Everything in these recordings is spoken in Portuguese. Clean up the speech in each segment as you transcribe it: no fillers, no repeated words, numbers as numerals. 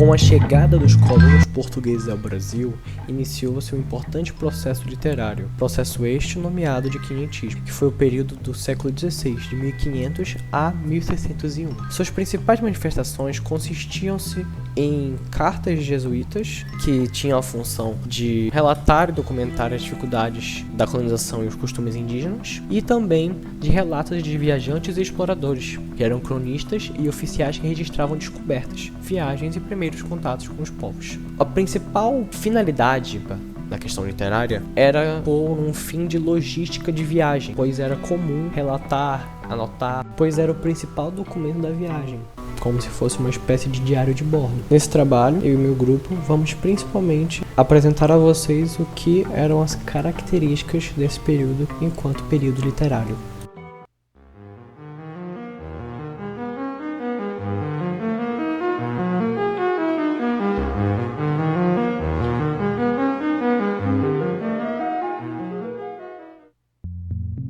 Com a chegada dos colonos portugueses ao Brasil, iniciou-se um importante processo literário, processo este nomeado de quinhentismo, que foi o período do século XVI, de 1500 a 1601. Suas principais manifestações consistiam-se em cartas jesuítas, que tinham a função de relatar e documentar as dificuldades da colonização e os costumes indígenas, e também de relatos de viajantes e exploradores, que eram cronistas e oficiais que registravam descobertas, viagens e primeiros contatos com os povos. A principal finalidade da questão literária era por um fim de logística de viagem, pois era comum relatar, anotar, pois era o principal documento da viagem, como se fosse uma espécie de diário de bordo. Nesse trabalho, eu e meu grupo vamos principalmente apresentar a vocês o que eram as características desse período enquanto período literário.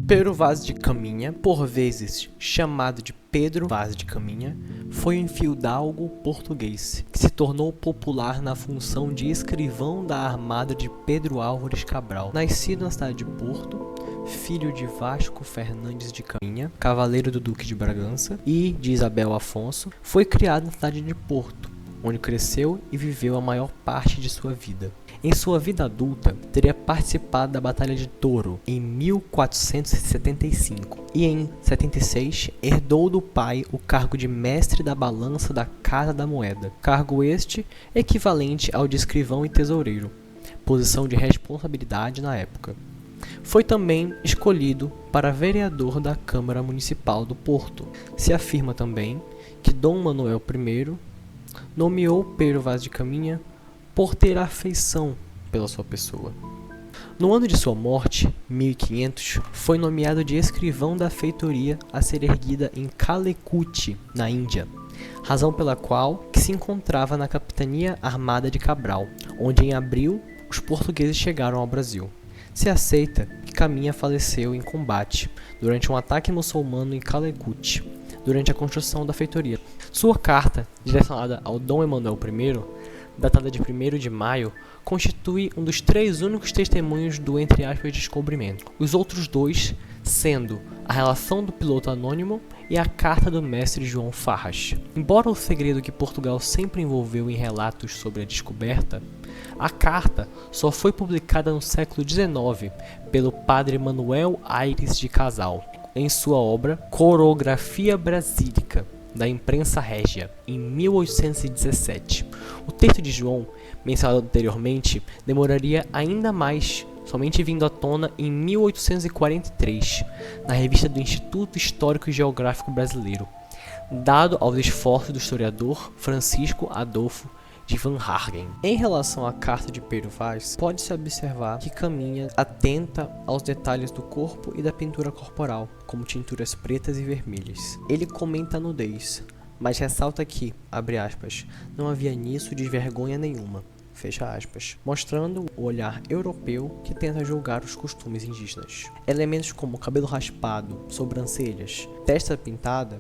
Pero Vaz de Caminha, por vezes chamado de Pedro Vaz de Caminha, foi um fidalgo português, que se tornou popular na função de escrivão da armada de Pedro Álvares Cabral. Nascido na cidade de Porto, filho de Vasco Fernandes de Caminha, cavaleiro do Duque de Bragança, e de Isabel Afonso, foi criado na cidade de Porto, onde cresceu e viveu a maior parte de sua vida. Em sua vida adulta, teria participado da Batalha de Toro em 1475 e em 76 herdou do pai o cargo de mestre da balança da Casa da Moeda, cargo este equivalente ao de escrivão e tesoureiro, posição de responsabilidade na época. Foi também escolhido para vereador da Câmara Municipal do Porto. Se afirma também que Dom Manuel I nomeou Pero Vaz de Caminha por ter afeição pela sua pessoa. No ano de sua morte, 1500, foi nomeado de escrivão da feitoria a ser erguida em Calicut, na Índia, razão pela qual que se encontrava na capitania armada de Cabral, onde em abril os portugueses chegaram ao Brasil. Se aceita que Caminha faleceu em combate durante um ataque muçulmano em Calicut, durante a construção da feitoria. Sua carta, direcionada ao Dom Emanuel I, datada de 1º de maio, constitui um dos 3 únicos testemunhos do, entre aspas, descobrimento. Os outros 2 sendo a relação do piloto anônimo e a carta do mestre João Farras. Embora o segredo que Portugal sempre envolveu em relatos sobre a descoberta, a carta só foi publicada no século XIX pelo padre Manuel Aires de Casal, em sua obra Corografia Brasílica, da imprensa régia, em 1817. O texto de João, mencionado anteriormente, demoraria ainda mais, somente vindo à tona em 1843, na revista do Instituto Histórico e Geográfico Brasileiro, dado aos esforços do historiador Francisco Adolfo de Van Hagen. Em relação à carta de Pero Vaz, pode-se observar que Caminha atenta aos detalhes do corpo e da pintura corporal, como tinturas pretas e vermelhas. Ele comenta a nudez, mas ressalta que, abre aspas, não havia nisso de vergonha nenhuma, fecha aspas, mostrando o olhar europeu que tenta julgar os costumes indígenas. Elementos como cabelo raspado, sobrancelhas, testa pintada,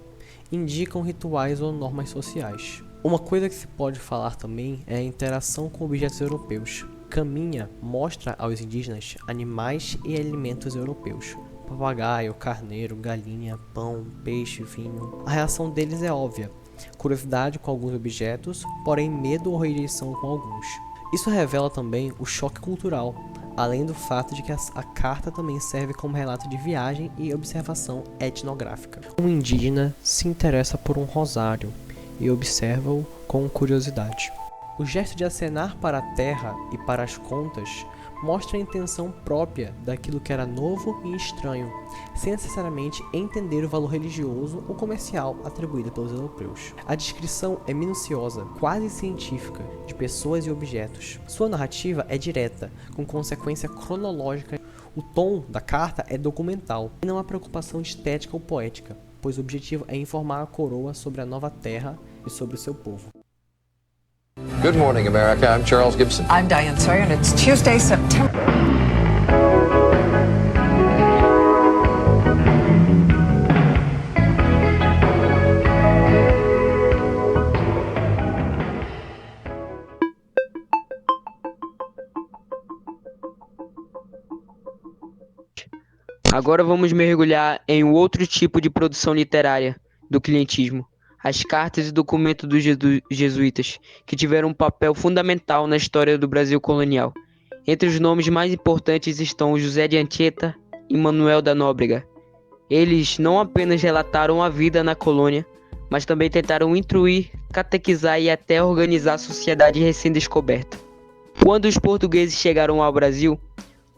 indicam rituais ou normas sociais. Uma coisa que se pode falar também é a interação com objetos europeus. Caminha mostra aos indígenas animais e alimentos europeus: papagaio, carneiro, galinha, pão, peixe, vinho. A reação deles é óbvia: curiosidade com alguns objetos, porém medo ou rejeição com alguns. Isso revela também o choque cultural, além do fato de que a carta também serve como relato de viagem e observação etnográfica. Um indígena se interessa por um rosário e observa-o com curiosidade. O gesto de acenar para a terra e para as contas mostra a intenção própria daquilo que era novo e estranho, sem necessariamente entender o valor religioso ou comercial atribuído pelos europeus. A descrição é minuciosa, quase científica, de pessoas e objetos. Sua narrativa é direta, com consequência cronológica. O tom da carta é documental, e não há preocupação estética ou poética, pois o objetivo é informar a coroa sobre a nova terra e sobre o seu povo. Good morning, America. I'm Charles Gibson. I'm Diane Sawyer, and it's Tuesday, September. Agora vamos mergulhar em um outro tipo de produção literária do clientismo, as cartas e documentos dos jesuítas, que tiveram um papel fundamental na história do Brasil colonial. Entre os nomes mais importantes estão José de Anchieta e Manuel da Nóbrega. Eles não apenas relataram a vida na colônia, mas também tentaram instruir, catequizar e até organizar a sociedade recém-descoberta. Quando os portugueses chegaram ao Brasil,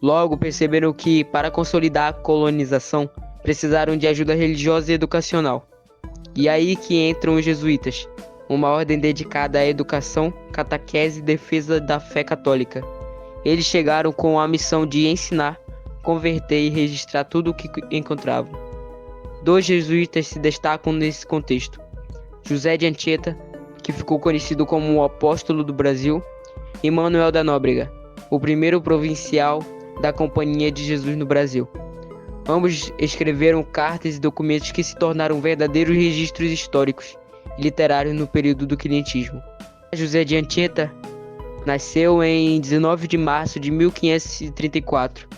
logo perceberam que, para consolidar a colonização, precisaram de ajuda religiosa e educacional. E aí que entram os jesuítas, uma ordem dedicada à educação, catequese e defesa da fé católica. Eles chegaram com a missão de ensinar, converter e registrar tudo o que encontravam. 2 jesuítas se destacam nesse contexto: José de Anchieta, que ficou conhecido como o apóstolo do Brasil, e Manuel da Nóbrega, o primeiro provincial da Companhia de Jesus no Brasil. Ambos escreveram cartas e documentos que se tornaram verdadeiros registros históricos e literários no período do clientismo. José de Anchieta nasceu em 19 de março de 1534,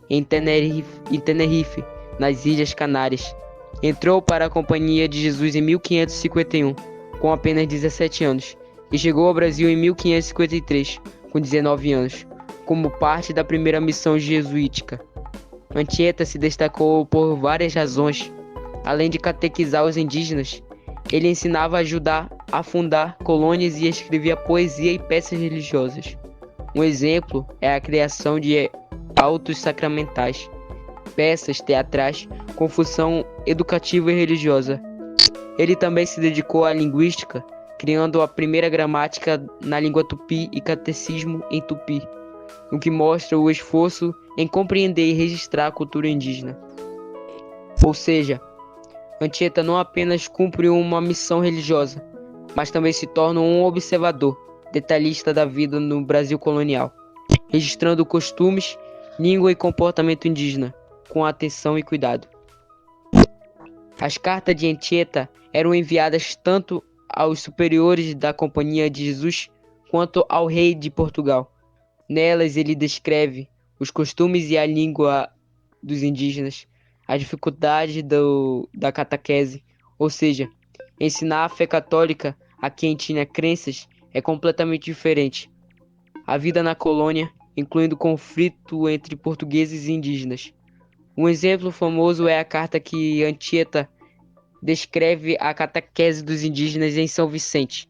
em Tenerife, nas Ilhas Canárias. Entrou para a Companhia de Jesus em 1551, com apenas 17 anos, e chegou ao Brasil em 1553, com 19 anos, como parte da primeira missão jesuítica. Anchieta se destacou por várias razões. Além de catequizar os indígenas, ele ensinava a ajudar a fundar colônias e escrevia poesia e peças religiosas. Um exemplo é a criação de autos sacramentais, peças teatrais com função educativa e religiosa. Ele também se dedicou à linguística, criando a primeira gramática na língua tupi e catecismo em tupi, o que mostra o esforço em compreender e registrar a cultura indígena. Ou seja, Anchieta não apenas cumpre uma missão religiosa, mas também se torna um observador, detalhista da vida no Brasil colonial, registrando costumes, língua e comportamento indígena, com atenção e cuidado. As cartas de Anchieta eram enviadas tanto aos superiores da Companhia de Jesus quanto ao rei de Portugal. Nelas ele descreve os costumes e a língua dos indígenas, as dificuldades da catequese, ou seja, ensinar a fé católica a quem tinha crenças é completamente diferente. A vida na colônia, incluindo conflito entre portugueses e indígenas. Um exemplo famoso é a carta que Anchieta descreve a catequese dos indígenas em São Vicente.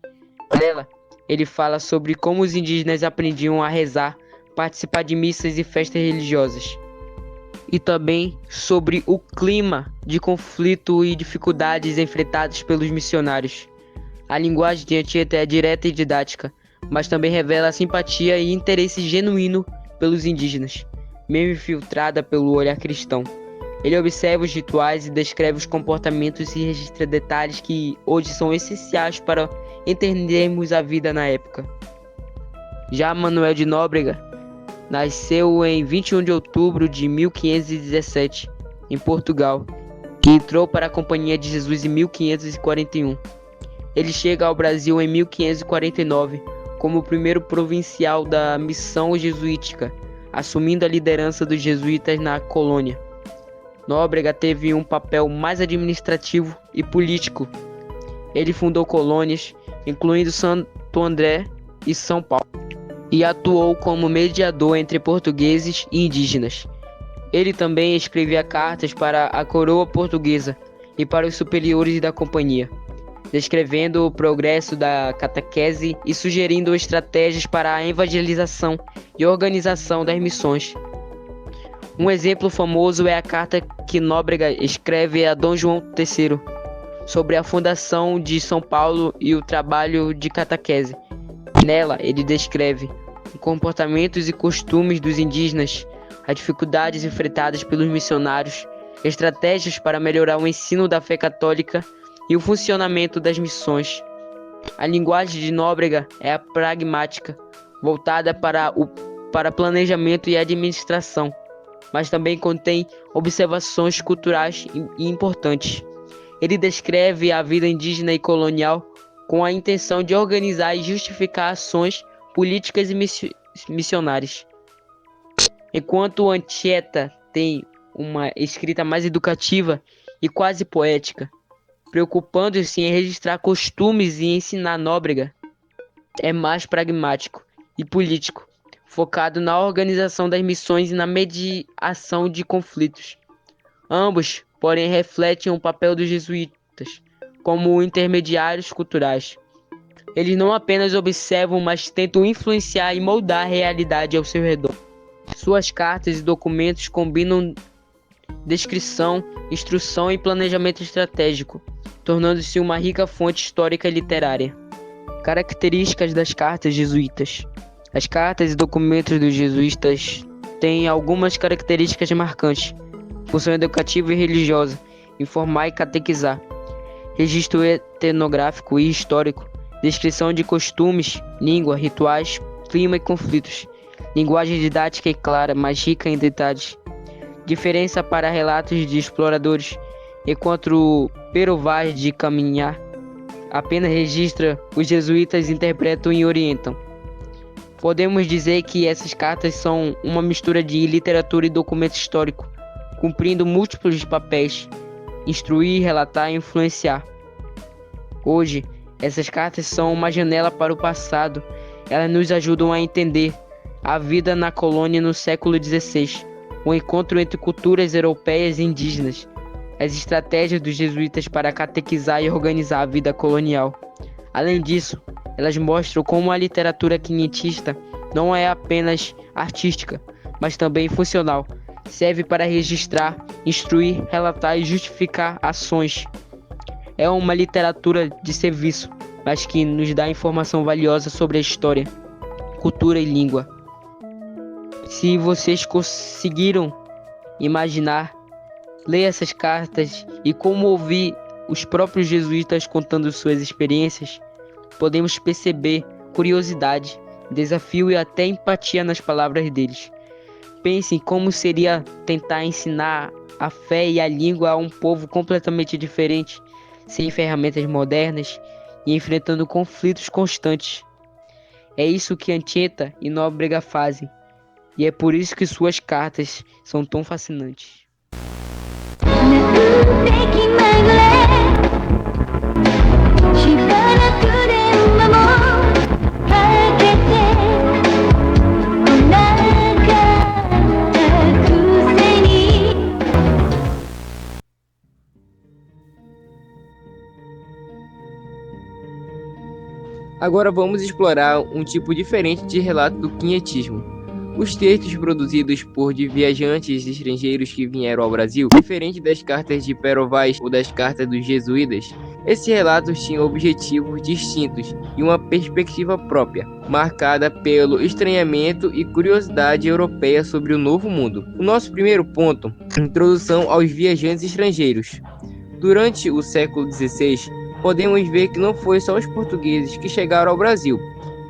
Nela, ele fala sobre como os indígenas aprendiam a rezar, participar de missas e festas religiosas, e também sobre o clima de conflito e dificuldades enfrentados pelos missionários. A linguagem de Anchieta é direta e didática, mas também revela simpatia e interesse genuíno pelos indígenas, mesmo infiltrada pelo olhar cristão. Ele observa os rituais e descreve os comportamentos e registra detalhes que hoje são essenciais para entendermos a vida na época. Já Manuel de Nóbrega nasceu em 21 de outubro de 1517, em Portugal, e entrou para a Companhia de Jesus em 1541. Ele chega ao Brasil em 1549 como o primeiro provincial da missão jesuítica, assumindo a liderança dos jesuítas na colônia. Nóbrega teve um papel mais administrativo e político. Ele fundou colônias, incluindo Santo André e São Paulo, e atuou como mediador entre portugueses e indígenas. Ele também escrevia cartas para a coroa portuguesa e para os superiores da companhia, descrevendo o progresso da catequese e sugerindo estratégias para a evangelização e organização das missões. Um exemplo famoso é a carta que Nóbrega escreve a Dom João III sobre a fundação de São Paulo e o trabalho de catequese. Nela, ele descreve os comportamentos e costumes dos indígenas, as dificuldades enfrentadas pelos missionários, estratégias para melhorar o ensino da fé católica e o funcionamento das missões. A linguagem de Nóbrega é a pragmática, voltada para planejamento e administração, mas também contém observações culturais importantes. Ele descreve a vida indígena e colonial com a intenção de organizar e justificar ações políticas e missionárias. Enquanto Anchieta tem uma escrita mais educativa e quase poética, preocupando-se em registrar costumes e ensinar Nóbrega é mais pragmático e político, focado na organização das missões e na mediação de conflitos. Ambos, porém, refletem o papel dos jesuítas como intermediários culturais. Eles não apenas observam, mas tentam influenciar e moldar a realidade ao seu redor. Suas cartas e documentos combinam descrição, instrução e planejamento estratégico, tornando-se uma rica fonte histórica e literária. Características das cartas jesuítas. As cartas e documentos dos jesuítas têm algumas características marcantes: função educativa e religiosa, informar e catequizar, registro etnográfico e histórico, descrição de costumes, língua, rituais, clima e conflitos, linguagem didática e clara, mas rica em detalhes, diferença para relatos de exploradores, enquanto o Pero Vaz de Caminhar apenas registra, os jesuítas interpretam e orientam. Podemos dizer que essas cartas são uma mistura de literatura e documento histórico, cumprindo múltiplos papéis: instruir, relatar e influenciar. Hoje, essas cartas são uma janela para o passado. Elas nos ajudam a entender a vida na colônia no século XVI, o encontro entre culturas europeias e indígenas, as estratégias dos jesuítas para catequizar e organizar a vida colonial. Além disso, elas mostram como a literatura quinhentista não é apenas artística, mas também funcional. Serve para registrar, instruir, relatar e justificar ações. É uma literatura de serviço, mas que nos dá informação valiosa sobre a história, cultura e língua. Se vocês conseguiram imaginar, ler essas cartas e como ouvir os próprios jesuítas contando suas experiências, podemos perceber curiosidade, desafio e até empatia nas palavras deles. Pense em como seria tentar ensinar a fé e a língua a um povo completamente diferente, sem ferramentas modernas e enfrentando conflitos constantes. É isso que Anchieta e Nóbrega fazem, e é por isso que suas cartas são tão fascinantes. Agora vamos explorar um tipo diferente de relato do quinhentismo. Os textos produzidos por viajantes estrangeiros que vieram ao Brasil, diferente das cartas de Pero Vaz ou das cartas dos jesuítas, esses relatos tinham objetivos distintos e uma perspectiva própria, marcada pelo estranhamento e curiosidade europeia sobre o Novo Mundo. O nosso primeiro ponto, introdução aos viajantes estrangeiros. Durante o século XVI, podemos ver que não foi só os portugueses que chegaram ao Brasil.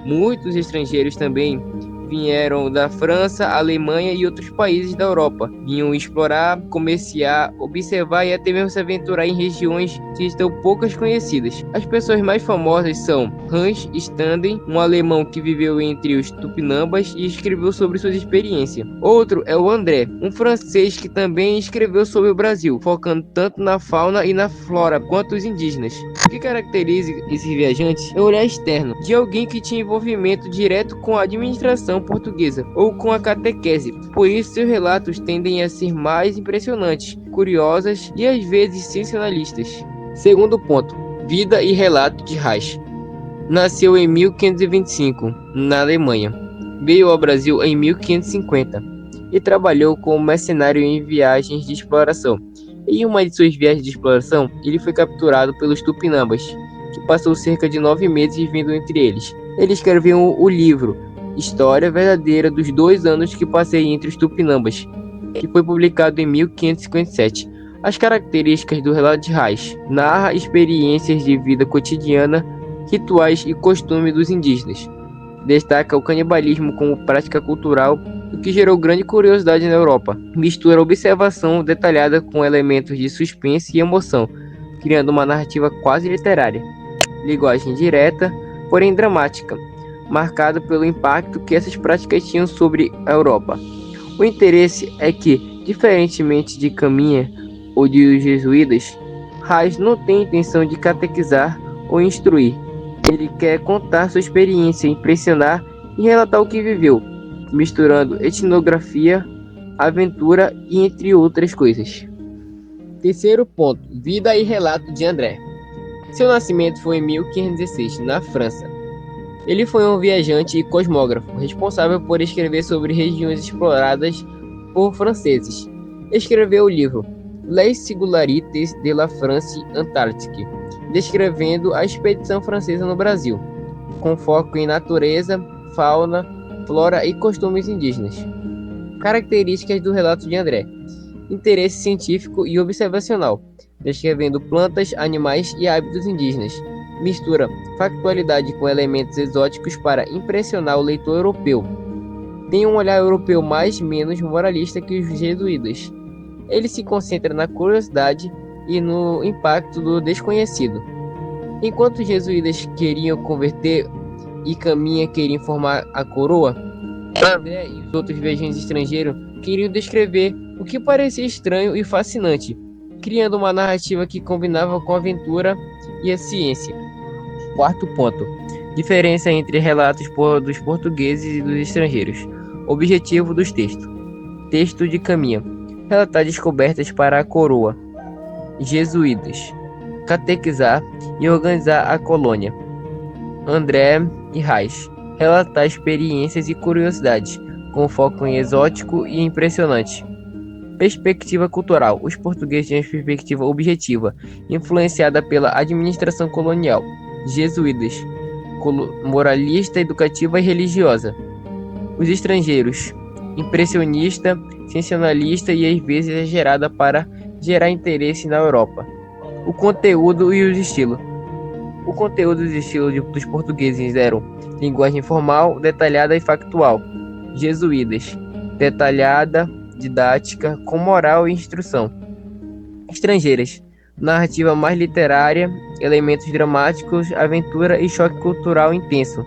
Muitos estrangeiros também vieram da França, Alemanha e outros países da Europa. Vinham explorar, comerciar, observar e até mesmo se aventurar em regiões que estão poucas conhecidas. As pessoas mais famosas são Hans Staden, um alemão que viveu entre os Tupinambas e escreveu sobre suas experiências. Outro é o André, um francês que também escreveu sobre o Brasil, focando tanto na fauna e na flora quanto os indígenas. O que caracteriza esses viajantes é o olhar externo de alguém que tinha envolvimento direto com a administração portuguesa ou com a catequese. Por isso, seus relatos tendem a ser mais impressionantes, curiosas e às vezes sensacionalistas. Segundo ponto, vida e relato de Reich. Nasceu em 1525, na Alemanha. Veio ao Brasil em 1550 e trabalhou como mercenário em viagens de exploração. Em uma de suas viagens de exploração, ele foi capturado pelos Tupinambas, que passou cerca de 9 meses vivendo entre eles. Ele escreveu o livro História Verdadeira dos 2 anos que passei entre os Tupinambas, que foi publicado em 1557. As características do relato de Reich: narra experiências de vida cotidiana, rituais e costumes dos indígenas. Destaca o canibalismo como prática cultural, o que gerou grande curiosidade na Europa. Mistura observação detalhada com elementos de suspense e emoção, criando uma narrativa quase literária. Linguagem direta, porém dramática, marcada pelo impacto que essas práticas tinham sobre a Europa. O interesse é que Diferentemente de Caminha ou de os jesuítas, Reis não tem intenção de catequizar ou instruir. Ele quer contar sua experiência, impressionar e relatar o que viveu, misturando etnografia, aventura e entre outras coisas. Terceiro ponto, vida e relato de André. Seu nascimento foi em 1516, na França. Ele foi um viajante e cosmógrafo, responsável por escrever sobre regiões exploradas por franceses. Escreveu o livro Les Singularités de la France Antarctique, descrevendo a expedição francesa no Brasil, com foco em natureza, fauna, flora e costumes indígenas. Características do relato de André: interesse científico e observacional, descrevendo plantas, animais e hábitos indígenas. Mistura factualidade com elementos exóticos para impressionar o leitor europeu. Tem um olhar europeu mais menos moralista que os jesuítas. Ele se concentra na curiosidade e no impacto do desconhecido. Enquanto os jesuítas queriam converter e Caminha queria informar a coroa, André e os outros viajantes estrangeiros queriam descrever o que parecia estranho e fascinante, criando uma narrativa que combinava com a aventura e a ciência. Quarto ponto: diferença entre relatos dos portugueses e dos estrangeiros. Objetivo dos textos: texto de Caminha, relatar descobertas para a coroa, jesuítas, catequizar e organizar a colônia. André e Reis, relatar experiências e curiosidades, com foco em exótico e impressionante. Perspectiva cultural: os portugueses têm uma perspectiva objetiva, influenciada pela administração colonial. Jesuítas, moralista, educativa e religiosa. Os estrangeiros, impressionista, sensacionalista e às vezes exagerada para gerar interesse na Europa. O conteúdo e os estilos. O conteúdo e os estilos dos portugueses eram linguagem formal, detalhada e factual. Jesuítas, detalhada, didática, com moral e instrução. Estrangeiras, narrativa mais literária, elementos dramáticos, aventura e choque cultural intenso.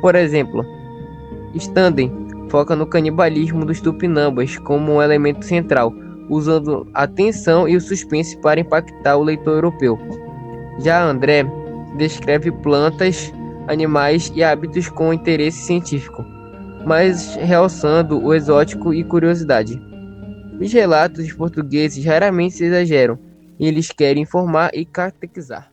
Por exemplo, Standen foca no canibalismo dos tupinambas como um elemento central, usando a tensão e o suspense para impactar o leitor europeu. Já André descreve plantas, animais e hábitos com interesse científico, mas realçando o exótico e curiosidade. Os relatos dos portugueses raramente se exageram, e eles querem informar e catequizar.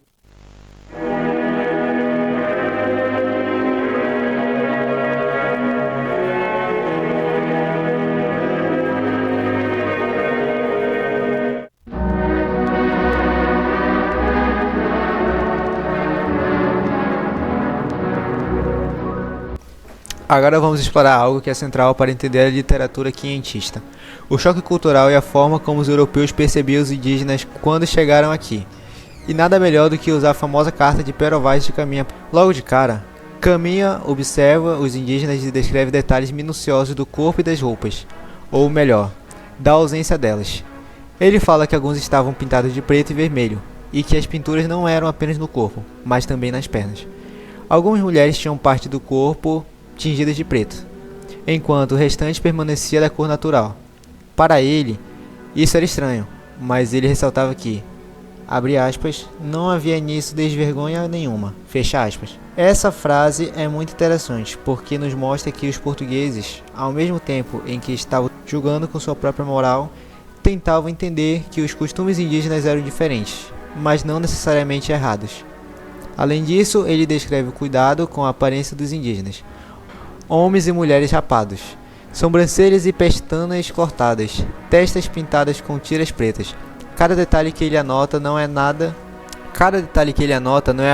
Agora vamos explorar algo que é central para entender a literatura quinhentista: o choque cultural e a forma como os europeus percebiam os indígenas quando chegaram aqui. E nada melhor do que usar a famosa carta de Pero Vaz de Caminha. Logo de cara, Caminha observa os indígenas e descreve detalhes minuciosos do corpo e das roupas, ou melhor, da ausência delas. Ele fala que alguns estavam pintados de preto e vermelho, e que as pinturas não eram apenas no corpo, mas também nas pernas. Algumas mulheres tinham parte do corpo tingidas de preto, enquanto o restante permanecia da cor natural. Para ele, isso era estranho, mas ele ressaltava que, abre aspas, não havia nisso desvergonha nenhuma, fecha aspas. Essa frase é muito interessante, porque nos mostra que os portugueses, ao mesmo tempo em que estavam julgando com sua própria moral, tentavam entender que os costumes indígenas eram diferentes, mas não necessariamente errados. Além disso, ele descreve o cuidado com a aparência dos indígenas: homens e mulheres rapados, sobrancelhas e pestanas cortadas, testas pintadas com tiras pretas. Cada detalhe que ele anota não é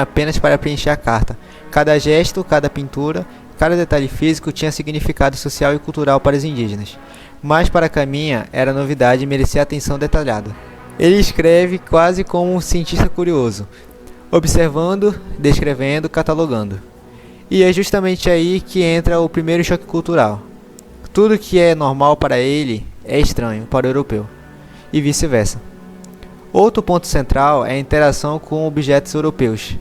apenas para preencher a carta. Cada gesto, cada pintura, cada detalhe físico tinha significado social e cultural para os indígenas. Mas para Caminha era novidade e merecia atenção detalhada. Ele escreve quase como um cientista curioso, observando, descrevendo, catalogando. E é justamente aí que entra o primeiro choque cultural. Tudo que é normal para ele é estranho para o europeu, e vice-versa. Outro ponto central é a interação com objetos europeus.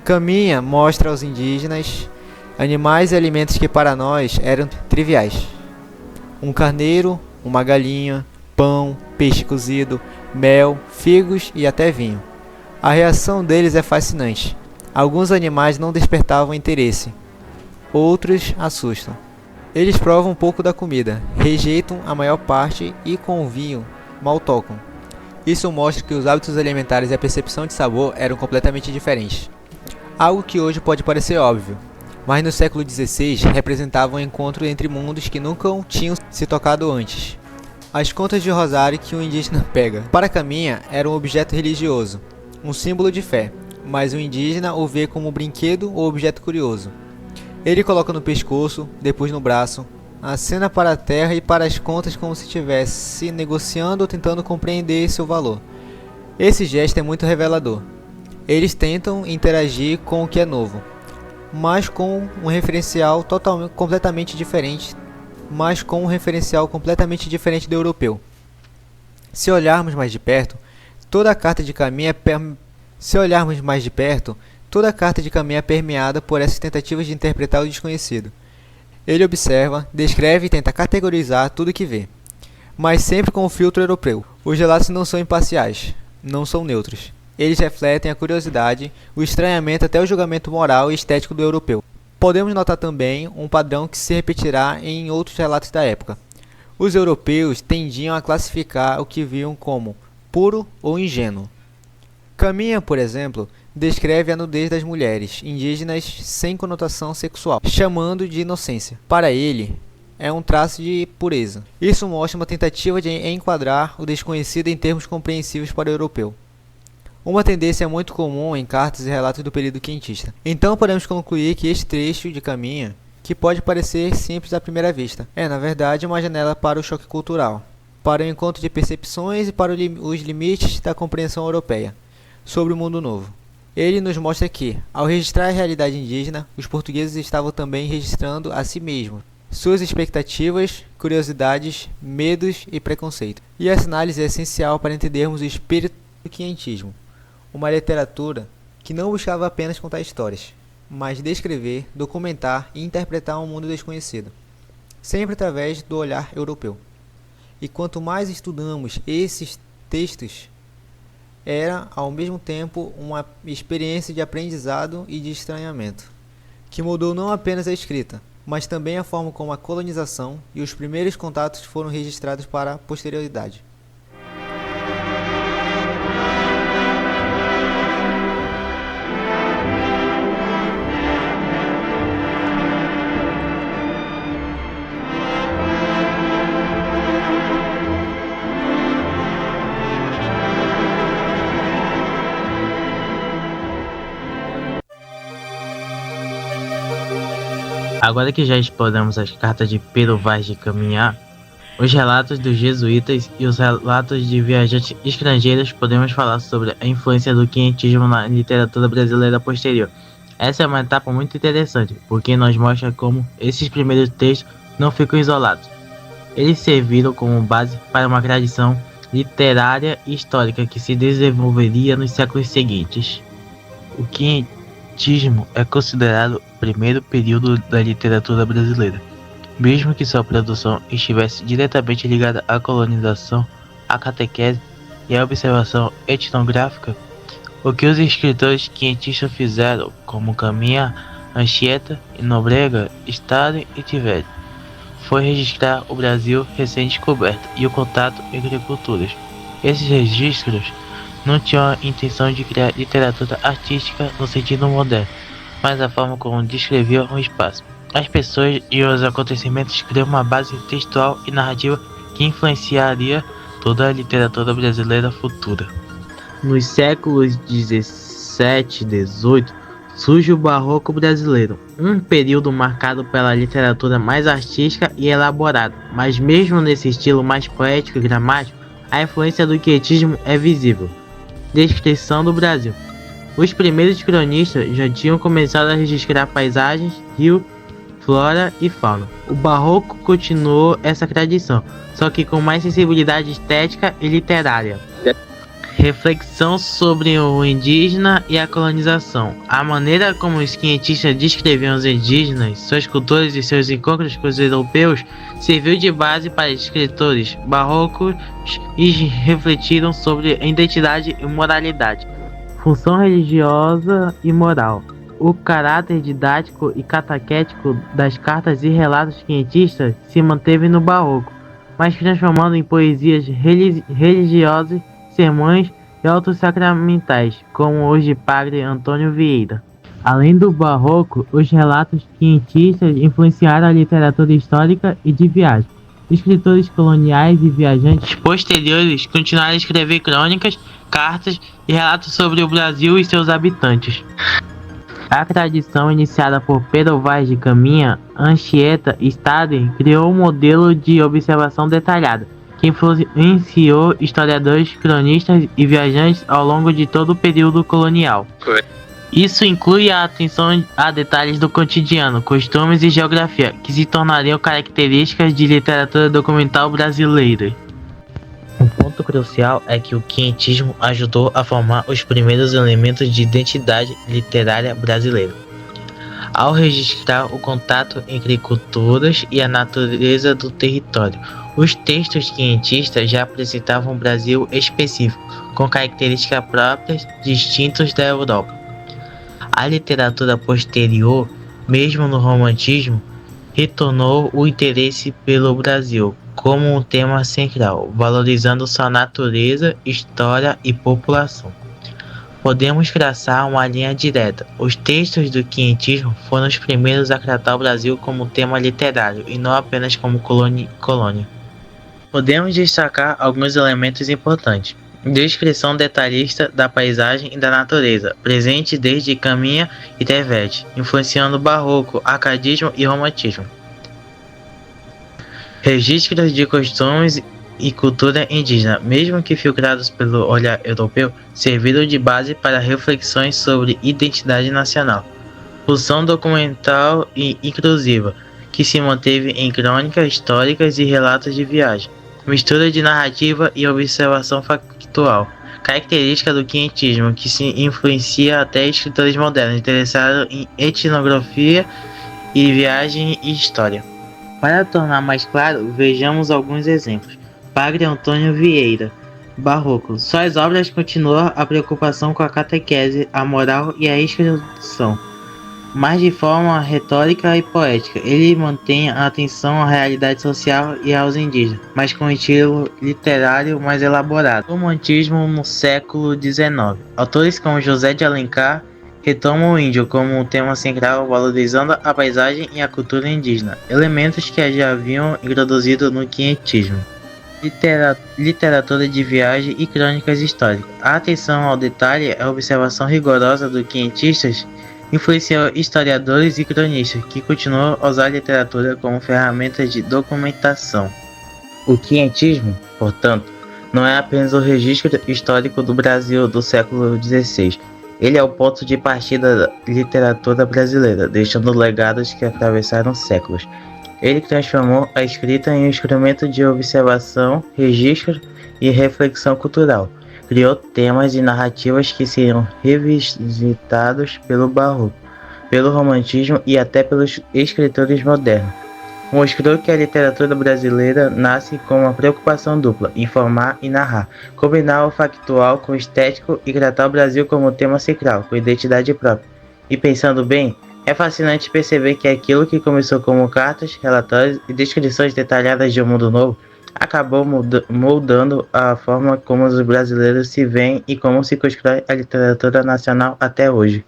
Caminha mostra aos indígenas animais e alimentos que para nós eram triviais. Um carneiro, uma galinha, pão, peixe cozido, mel, figos e até vinho. A reação deles é fascinante. Alguns animais não despertavam interesse, outros assustam. Eles provam um pouco da comida, rejeitam a maior parte e com o vinho mal tocam. Isso mostra que os hábitos alimentares e a percepção de sabor eram completamente diferentes. Algo que hoje pode parecer óbvio, mas no século XVI representava um encontro entre mundos que nunca tinham se tocado antes. As contas de rosário que um indígena pega. Para Caminha era um objeto religioso, um símbolo de fé, mas o indígena o vê como um brinquedo ou objeto curioso. Ele coloca no pescoço, depois no braço, acena para a terra e para as contas como se estivesse negociando ou tentando compreender seu valor. Esse gesto é muito revelador. Eles tentam interagir com o que é novo, mas com um referencial completamente diferente do europeu. Se olharmos mais de perto, toda a carta de Caminha é permeada por essas tentativas de interpretar o desconhecido. Ele observa, descreve e tenta categorizar tudo que vê, mas sempre com o filtro europeu. Os relatos não são imparciais, não são neutros. Eles refletem a curiosidade, o estranhamento até o julgamento moral e estético do europeu. Podemos notar também um padrão que se repetirá em outros relatos da época. Os europeus tendiam a classificar o que viam como puro ou ingênuo. Caminha, por exemplo, descreve a nudez das mulheres indígenas sem conotação sexual, chamando de inocência. Para ele, é um traço de pureza. Isso mostra uma tentativa de enquadrar o desconhecido em termos compreensíveis para o europeu. Uma tendência muito comum em cartas e relatos do período quentista. Então podemos concluir que este trecho de Caminha, que pode parecer simples à primeira vista, é na verdade uma janela para o choque cultural, para o encontro de percepções e para os limites da compreensão europeia sobre o mundo novo. Ele nos mostra que, ao registrar a realidade indígena, os portugueses estavam também registrando a si mesmos, suas expectativas, curiosidades, medos e preconceitos. E essa análise é essencial para entendermos o espírito do quinhentismo, uma literatura que não buscava apenas contar histórias, mas descrever, documentar e interpretar um mundo desconhecido, sempre através do olhar europeu. E quanto mais estudamos esses textos, era ao mesmo tempo uma experiência de aprendizado e de estranhamento, que mudou não apenas a escrita, mas também a forma como a colonização e os primeiros contatos foram registrados para a posterioridade. Agora que já exploramos as cartas de Pero Vaz de Caminha, os relatos dos jesuítas e os relatos de viajantes estrangeiros, podemos falar sobre a influência do quinhentismo na literatura brasileira posterior. Essa é uma etapa muito interessante, porque nos mostra como esses primeiros textos não ficam isolados. Eles serviram como base para uma tradição literária e histórica que se desenvolveria nos séculos seguintes. O quinhentismo é considerado o primeiro período da literatura brasileira, mesmo que sua produção estivesse diretamente ligada à colonização, à catequese e à observação etnográfica. O que os escritores quinhentistas fizeram, como Caminha, Anchieta e Nóbrega, Stade e Tiverio, foi registrar o Brasil recém-descoberto e o contato entre culturas. Esses registros não tinham a intenção de criar literatura artística no sentido moderno, mas a forma como descreviam o espaço, as pessoas e os acontecimentos criam uma base textual e narrativa que influenciaria toda a literatura brasileira futura. Nos séculos 17 e 18, surge o Barroco brasileiro, um período marcado pela literatura mais artística e elaborada, mas mesmo nesse estilo mais poético e gramático, a influência do quietismo é visível. Descrição do Brasil. Os primeiros cronistas já tinham começado a registrar paisagens, rio, flora e fauna. O Barroco continuou essa tradição, só que com mais sensibilidade estética e literária. reflexão sobre o indígena e a colonização. A maneira como os quinhentistas descreviam os indígenas, suas culturas e seus encontros com os europeus serviu de base para escritores barrocos e refletiram sobre identidade e moralidade, função religiosa e moral. O caráter didático e catequético das cartas e relatos quinhentistas se manteve no barroco, mas transformando em poesias religiosas, sermões e autos sacramentais, como os de Padre Antônio Vieira. Além do barroco, os relatos quinhentistas influenciaram a literatura histórica e de viagem. Escritores coloniais e viajantes posteriores continuaram a escrever crônicas, cartas e relatos sobre o Brasil e seus habitantes. A tradição iniciada por Pero Vaz de Caminha, Anchieta e Staden criou um modelo de observação detalhada, que influenciou historiadores, cronistas e viajantes ao longo de todo o período colonial. Isso inclui a atenção a detalhes do cotidiano, costumes e geografia, que se tornariam características de literatura documental brasileira. Um ponto crucial é que o quinhentismo ajudou a formar os primeiros elementos de identidade literária brasileira, ao registrar o contato entre culturas e a natureza do território. Os textos quinhentistas já apresentavam um Brasil específico, com características próprias, distintas da Europa. A literatura posterior, mesmo no romantismo, retornou o interesse pelo Brasil como um tema central, valorizando sua natureza, história e população. Podemos traçar uma linha direta. Os textos do quinhentismo foram os primeiros a tratar o Brasil como tema literário e não apenas como colônia. Podemos destacar alguns elementos importantes. Descrição detalhista da paisagem e da natureza, presente desde Caminha e Tevete, influenciando o barroco, arcadismo e romantismo. Registros de costumes e cultura indígena, mesmo que filtrados pelo olhar europeu, serviram de base para reflexões sobre identidade nacional. Função documental e inclusiva, que se manteve em crônicas históricas e relatos de viagem. Mistura de narrativa e observação factual, característica do quinhentismo, que se influencia até escritores modernos interessados em etnografia e viagem e história. Para tornar mais claro, vejamos alguns exemplos. Padre Antônio Vieira, barroco. Suas obras continuam a preocupação com a catequese, a moral e a instrução, mas de forma retórica e poética. Ele mantém a atenção à realidade social e aos indígenas, mas com um estilo literário mais elaborado. Romantismo no século XIX. Autores como José de Alencar retomam o índio como um tema central, valorizando a paisagem e a cultura indígena, elementos que já haviam introduzido no quinhentismo. Literatura de viagem e crônicas históricas. A atenção ao detalhe e a observação rigorosa dos quinhentistas influenciou historiadores e cronistas, que continuam a usar a literatura como ferramenta de documentação. O quinhentismo, portanto, não é apenas o registro histórico do Brasil do século XVI. Ele é o ponto de partida da literatura brasileira, deixando legados que atravessaram séculos. Ele transformou a escrita em um instrumento de observação, registro e reflexão cultural. Criou temas e narrativas que seriam revisitados pelo barroco, pelo romantismo e até pelos escritores modernos. Mostrou que a literatura brasileira nasce com uma preocupação dupla: informar e narrar, combinar o factual com o estético e tratar o Brasil como tema central, com identidade própria. E pensando bem, é fascinante perceber que aquilo que começou como cartas, relatórios e descrições detalhadas de um mundo novo, acabou moldando a forma como os brasileiros se veem e como se constrói a literatura nacional até hoje.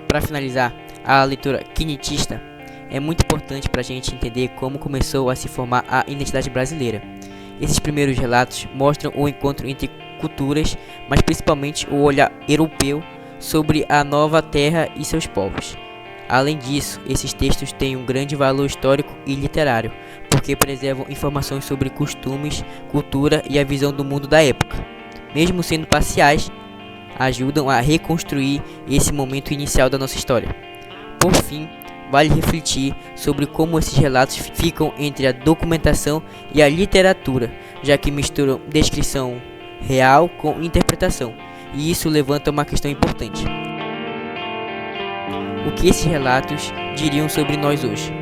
Para finalizar, a leitura quinhentista é muito importante para a gente entender como começou a se formar a identidade brasileira. Esses primeiros relatos mostram o encontro entre culturas, mas principalmente o olhar europeu sobre a nova terra e seus povos. Além disso, esses textos têm um grande valor histórico e literário, porque preservam informações sobre costumes, cultura e a visão do mundo da época. Mesmo sendo parciais, ajudam a reconstruir esse momento inicial da nossa história. Por fim, vale refletir sobre como esses relatos ficam entre a documentação e a literatura, já que misturam descrição real com interpretação, e isso levanta uma questão importante. O que esses relatos diriam sobre nós hoje?